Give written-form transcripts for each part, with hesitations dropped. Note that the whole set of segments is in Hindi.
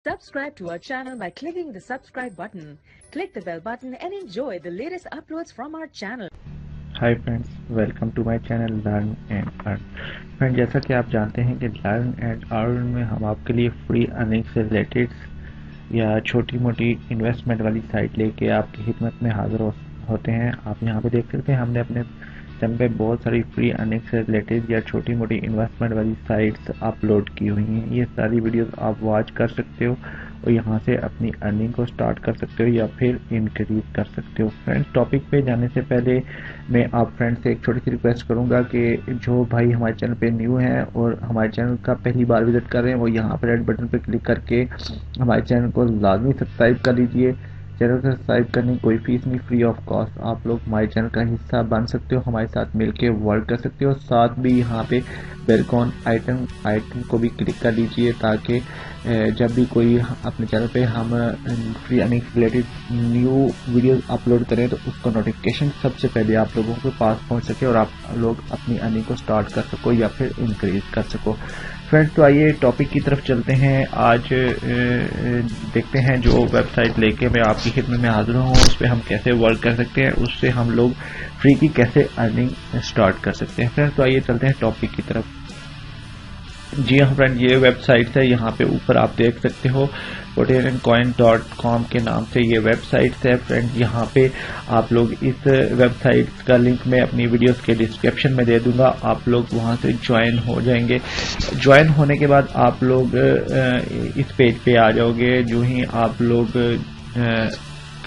Subscribe to our channel by clicking the subscribe button. Click the bell button and enjoy the latest uploads from our channel. Hi friends, welcome to my channel learn and earn. Friend, जैसा कि आप जानते हैं कि लर्न एंड अर्न में हम आपके लिए फ्री अर्निंग से रिलेटेड या छोटी मोटी इन्वेस्टमेंट वाली साइट लेके आपकी खिदमत में हाजिर होते हैं। आप यहां पे देख सकते हैं हमने अपने चैनल पे बहुत सारी फ्री अर्निंग से रिलेटेड या छोटी मोटी इन्वेस्टमेंट वाली साइट्स अपलोड की हुई हैं। ये सारी वीडियोस आप वॉच कर सकते हो और यहाँ से अपनी अर्निंग को स्टार्ट कर सकते हो या फिर इंक्रीज कर सकते हो। फ्रेंड्स, टॉपिक पे जाने से पहले मैं आप फ्रेंड्स से एक छोटी सी रिक्वेस्ट करूंगा कि जो भाई हमारे चैनल पे न्यू हैं और हमारे चैनल का पहली बार विजिट कर रहे हैं वो यहाँ पर रेड बटन पे क्लिक करके हमारे चैनल को लाजमी सब्सक्राइब कर लीजिए। चैनल को सब्सक्राइब करने की कोई फीस नहीं, फ्री ऑफ कॉस्ट आप लोग हमारे चैनल का हिस्सा बन सकते हो, हमारे साथ मिलके वर्क कर सकते हो। साथ भी यहाँ पे बेलकॉन आइटम को भी क्लिक कर लीजिए ताकि जब भी कोई अपने चैनल पे हम free earning related new videos upload करें तो उसका नोटिफिकेशन सबसे पहले आप लोगों के पास पहुंच सके और आप लोग अपनी अर्निंग को स्टार्ट कर सको या फिर इंक्रीज कर सको। फ्रेंड्स, तो आइए टॉपिक की तरफ चलते हैं। आज देखते हैं जो वेबसाइट लेके मैं आपकी खिदमत में हाजिर हूँ उस पर हम कैसे वर्क कर सकते हैं, उससे हम लोग फ्री की कैसे अर्निंग स्टार्ट कर सकते हैं। फ्रेंड्स, तो आइए चलते हैं टॉपिक की तरफ। जी हाँ फ्रेंड, ये वेबसाइट है, यहाँ पे ऊपर आप देख सकते हो potato-coin.com के नाम से ये वेबसाइट है। फ्रेंड, यहाँ पे आप लोग इस वेबसाइट का लिंक मैं अपनी वीडियोस के डिस्क्रिप्शन में दे दूंगा, आप लोग वहाँ से ज्वाइन हो जाएंगे। ज्वाइन होने के बाद आप लोग इस पेज पे आ जाओगे। जो ही आप लोग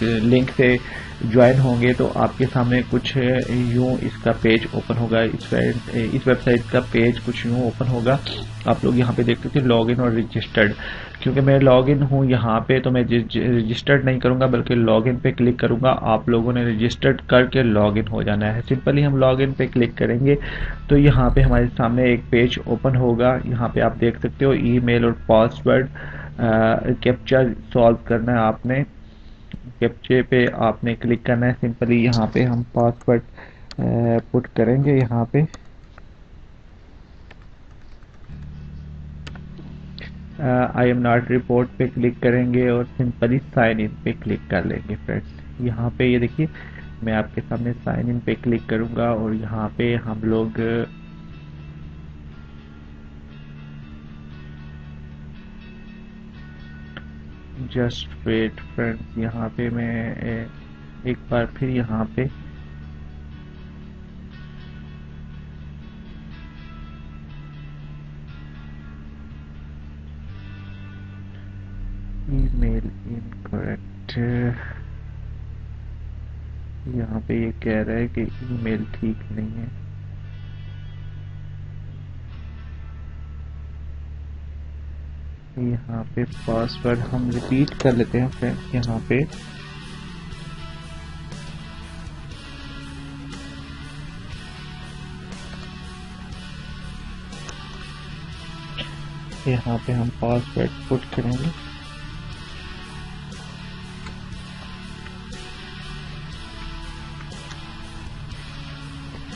लिंक से ज्वाइन होंगे तो आपके सामने कुछ यूं इसका पेज ओपन होगा। इस वेबसाइट का पेज कुछ यूं ओपन होगा। आप लोग यहाँ पे देख सकते हैं लॉगिन और रजिस्टर्ड। क्योंकि मैं लॉगिन हूँ यहाँ पे तो मैं रजिस्टर्ड नहीं करूँगा बल्कि लॉगिन पे क्लिक करूँगा। आप लोगों ने रजिस्टर्ड करके लॉगिन हो जाना है। सिंपली हम लॉगिन पे क्लिक करेंगे तो यहाँ पे हमारे सामने एक पेज ओपन होगा। यहाँ पे आप देख सकते हो ईमेल और पासवर्ड कैप्चा सॉल्व करना है आपने। कैप्चे पे आपने क्लिक करना है। सिंपली यहाँ पे हम पासवर्ड पुट करेंगे। यहाँ पे आई एम नॉट रिपोर्ट पे क्लिक करेंगे और सिंपली साइन इन पे क्लिक कर लेंगे। फ्रेंड्स, यहाँ पे ये देखिए मैं आपके सामने साइन इन पे क्लिक करूंगा और यहाँ पे हम लोग जस्ट वेट। फ्रेंड्स, यहाँ पे मैं एक बार फिर यहाँ पे ईमेल इनकरेक्ट, यहाँ पे ये कह रहा है कि ईमेल ठीक नहीं है। यहाँ पे पासवर्ड हम रिपीट कर लेते हैं। फ्रेंड्स, यहाँ पे हम पासवर्ड पुट करेंगे।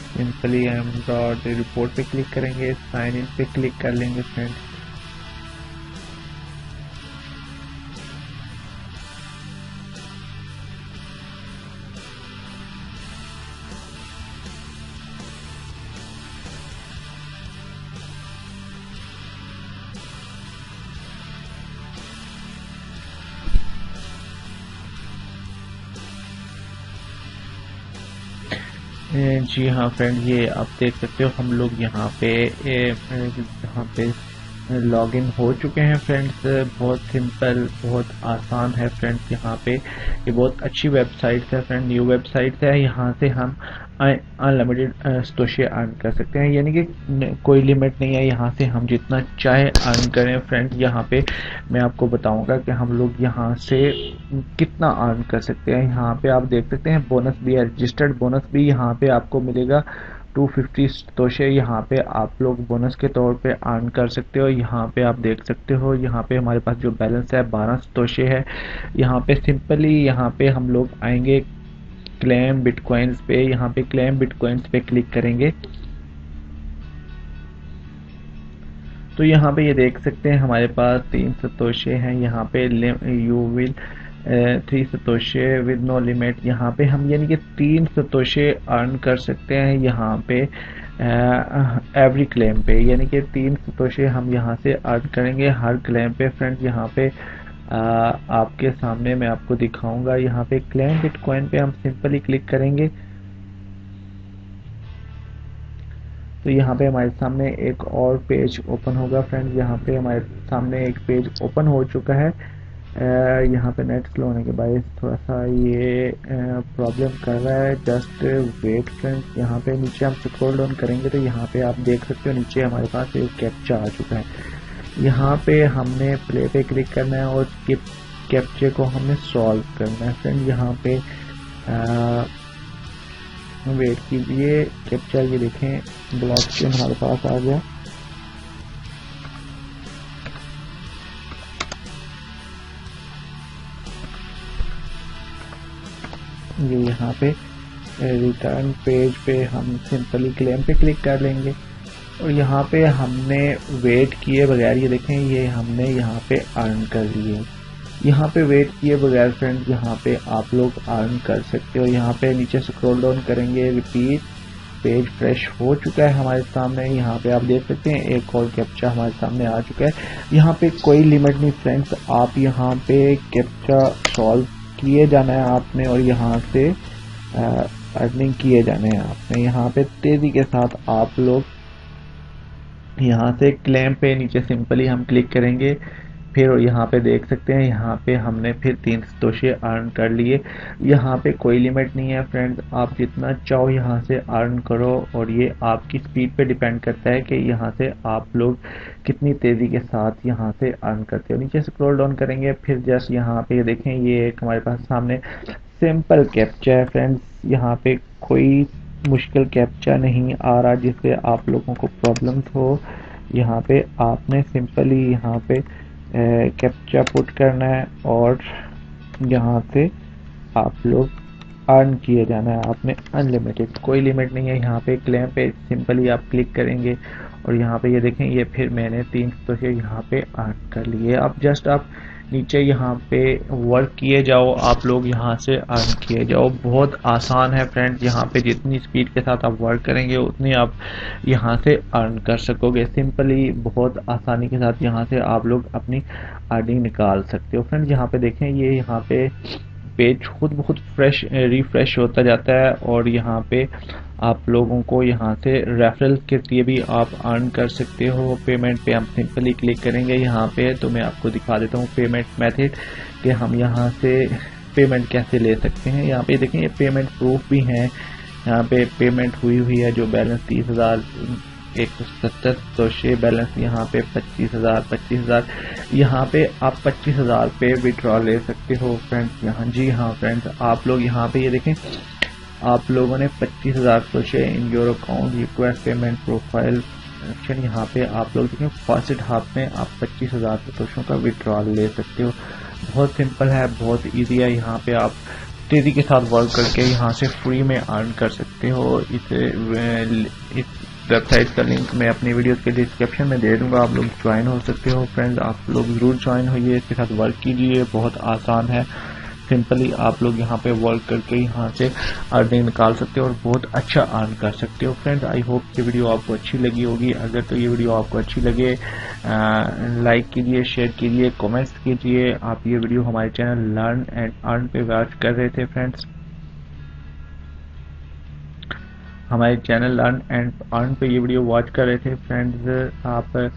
सिंपली हम डॉट रिपोर्ट पे क्लिक करेंगे, साइन इन पे क्लिक कर लेंगे। फ्रेंड्स, जी हाँ फ्रेंड, ये आप देख सकते हो हम लोग यहाँ पे लॉगिन हो चुके हैं। फ्रेंड्स, बहुत सिंपल, बहुत आसान है। फ्रेंड्स, यहाँ पे ये बहुत अच्छी वेबसाइट है। फ्रेंड, न्यू वेबसाइट है। यहाँ से हम अनलिमिटेड तोशे अर्न कर सकते हैं, यानी कि कोई लिमिट नहीं है। यहाँ से हम जितना चाहे अर्न करें। फ्रेंड, यहाँ पे मैं आपको बताऊंगा कि हम लोग यहाँ से कितना अर्न कर सकते हैं। यहाँ पे आप देख सकते हैं बोनस भी है, रजिस्टर्ड बोनस भी यहाँ पे आपको मिलेगा 250 तोशे। यहाँ पे आप लोग बोनस के तौर पे अर्न कर सकते हो। यहाँ पे आप देख सकते हो यहाँ पे हमारे पास जो बैलेंस है 12 तोशे है। यहाँ पे सिंपली यहाँ पे हम लोग आएंगे क्लेम बिटकॉइंस पे। यहाँ पे क्लेम बिटकॉइंस पे क्लिक करेंगे तो यहाँ पे ये देख सकते हैं हमारे पास 3 सतोशे हैं। यहाँ पे you will 3 satoshi with no limit. यहाँ पे हम यानी कि 3 सतोशे अर्न कर सकते हैं यहाँ पे एवरी क्लेम पे, यानी कि 3 सतोशे हम यहाँ से अर्न करेंगे हर क्लेम पे। फ्रेंड्स यहाँ पे आपके सामने मैं आपको दिखाऊंगा। यहाँ पे क्लेम बिटकॉइन पे हम सिंपली क्लिक करेंगे तो यहाँ पे हमारे सामने एक और पेज ओपन होगा। फ्रेंड्स यहाँ पे हमारे सामने एक पेज ओपन हो चुका है। यहाँ पे नेट स्लो होने के बाद थोड़ा सा ये प्रॉब्लम कर रहा है, जस्ट वेट फ्रेंड्स। यहाँ पे नीचे हम स्क्रॉल डाउन करेंगे तो यहाँ पे आप देख सकते हो नीचे हमारे पास एक कैप्चा आ चुका है। यहाँ पे हमने प्ले पे क्लिक करना है और कैप्चे को हमने सॉल्व करना है। फ्रेंड यहाँ पे वेट कीजिए, कैप्चा ये देखें ब्लॉकचेन हमारे पास आ गया। ये यहाँ पे रिटर्न पेज पे हम सिंपली क्लेम पे क्लिक कर लेंगे और यहाँ पे हमने वेट किए बगैर ये देखें ये हमने यहाँ पे अर्न कर लिए। यहाँ पे वेट किए बगैर फ्रेंड्स यहाँ पे आप लोग अर्न कर सकते हो। यहाँ पे नीचे स्क्रॉल डाउन करेंगे, रिपीट पेज फ्रेश हो चुका है हमारे सामने। यहाँ पे आप देख सकते हैं एक और कैप्चा हमारे सामने आ चुका है। यहाँ पे कोई लिमिट नहीं फ्रेंड्स, आप यहाँ पे कैप्चा सॉल्व किए जाना है आपने और यहाँ से अर्निंग किए जाने हैं आपने। यहाँ पे तेजी के साथ आप लोग यहाँ से क्लेम पे नीचे सिंपली हम क्लिक करेंगे, फिर यहाँ पे देख सकते हैं यहाँ पे हमने फिर 3 सतोशे अर्न कर लिए। यहाँ पे कोई लिमिट नहीं है फ्रेंड्स, आप जितना चाहो यहाँ से अर्न करो और ये आपकी स्पीड पे डिपेंड करता है कि यहाँ से आप लोग कितनी तेज़ी के साथ यहाँ से अर्न करते हो। नीचे स्क्रॉल डाउन करेंगे फिर जस्ट यहाँ पे देखें ये एक हमारे पास सामने सिंपल कैप्चा है फ्रेंड्स। यहाँ पे कोई मुश्किल कैप्चा नहीं आ रहा जिससे आप लोगों को प्रॉब्लम्स हो। यहाँ पे आपने सिंपली यहाँ पे कैप्चा पुट करना है और यहाँ से आप लोग अर्न किए जाना है आपने अनलिमिटेड, कोई लिमिट नहीं है। यहाँ पे क्लेम पे सिंपली आप क्लिक करेंगे और यहाँ पे ये देखें ये फिर मैंने 3 सतोशे यहाँ पे अर्न कर लिए। अब जस्ट आप नीचे यहाँ पे वर्क किए जाओ, आप लोग यहाँ से अर्न किए जाओ। बहुत आसान है फ्रेंड्स, यहाँ पे जितनी स्पीड के साथ आप वर्क करेंगे उतनी आप यहाँ से अर्न कर सकोगे। सिंपली बहुत आसानी के साथ यहाँ से आप लोग अपनी अर्निंग निकाल सकते हो। फ्रेंड्स यहाँ पे देखें ये यहाँ पे पेज खुद बहुत रिफ्रेश होता जाता है और यहाँ पे आप लोगों को यहाँ से रेफरल के लिए भी आप अर्न कर सकते हो। पेमेंट पे हम सिंपली क्लिक करेंगे यहाँ पे, तो मैं आपको दिखा देता हूँ पेमेंट मेथड कि हम यहाँ से पेमेंट कैसे ले सकते हैं। यहाँ पे देखें ये पेमेंट प्रूफ भी हैं, यहाँ पे पेमेंट हुई है जो बैलेंस 30,170 सतोशे, बैलेंस यहाँ पे 25,000 यहाँ पे आप 25,000 पे विड्रॉ ले सकते हो फ्रेंड्स। यहाँ जी हाँ फ्रेंड्स, आप लोग यहाँ पे ये देखें आप लोगों ने 25,000 satoshi in your account request payment profile option, यहाँ पे आप लोग देखें फर्स्ट हाफ में आप 25,000 सतोशों का विड्रॉल ले सकते हो। बहुत सिंपल है, बहुत इजी है। यहाँ पे आप तेजी के साथ वर्क करके यहाँ से फ्री में अर्न कर सकते हो। इस वेबसाइट का लिंक मैं अपनी वीडियो के डिस्क्रिप्शन में दे दूंगा, आप लोग ज्वाइन हो सकते हो। फ्रेंड्स आप लोग ज़रूर ज्वाइन होइए, इसके साथ वर्क कीजिए, बहुत आसान है। सिंपली आप लोग यहाँ पे वर्क करके यहाँ से अर्निंग निकाल सकते हो और बहुत अच्छा अर्न कर सकते हो। फ्रेंड्स आई होप ये वीडियो आपको अच्छी लगी होगी। अगर तो ये वीडियो आपको अच्छी लगे लाइक कीजिए, शेयर कीजिए, कमेंट्स कीजिए। आप ये वीडियो हमारे चैनल लर्न एंड अर्न पे वॉच कर रहे थे फ्रेंड्स, हमारे चैनल लर्न एंड अर्न पे ये वीडियो वॉच कर रहे थे फ्रेंड्स। आप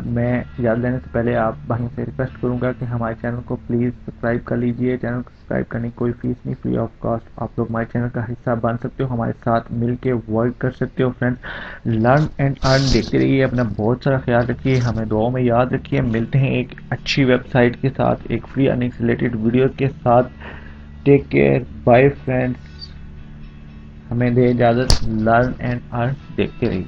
मैं इजाज़त लेने से पहले आप भाई से रिक्वेस्ट करूंगा कि हमारे चैनल को प्लीज़ सब्सक्राइब कर लीजिए। चैनल को सब्सक्राइब करने की कोई फीस नहीं, फ्री ऑफ कॉस्ट आप लोग हमारे चैनल का हिस्सा बन सकते हो, हमारे साथ मिल के वर्क कर सकते हो। फ्रेंड्स लर्न एंड अर्न देखते रहिए, अपना बहुत सारा ख्याल रखिए, हमें दुआओं में याद रखिए। मिलते हैं एक अच्छी वेबसाइट के साथ, एक फ्री अर्निंग से रिलेटेड वीडियो के साथ। टेक केयर, बाय फ्रेंड्स, हमें दे इजाज़त। लर्न एंड अर्न देखते रहिए।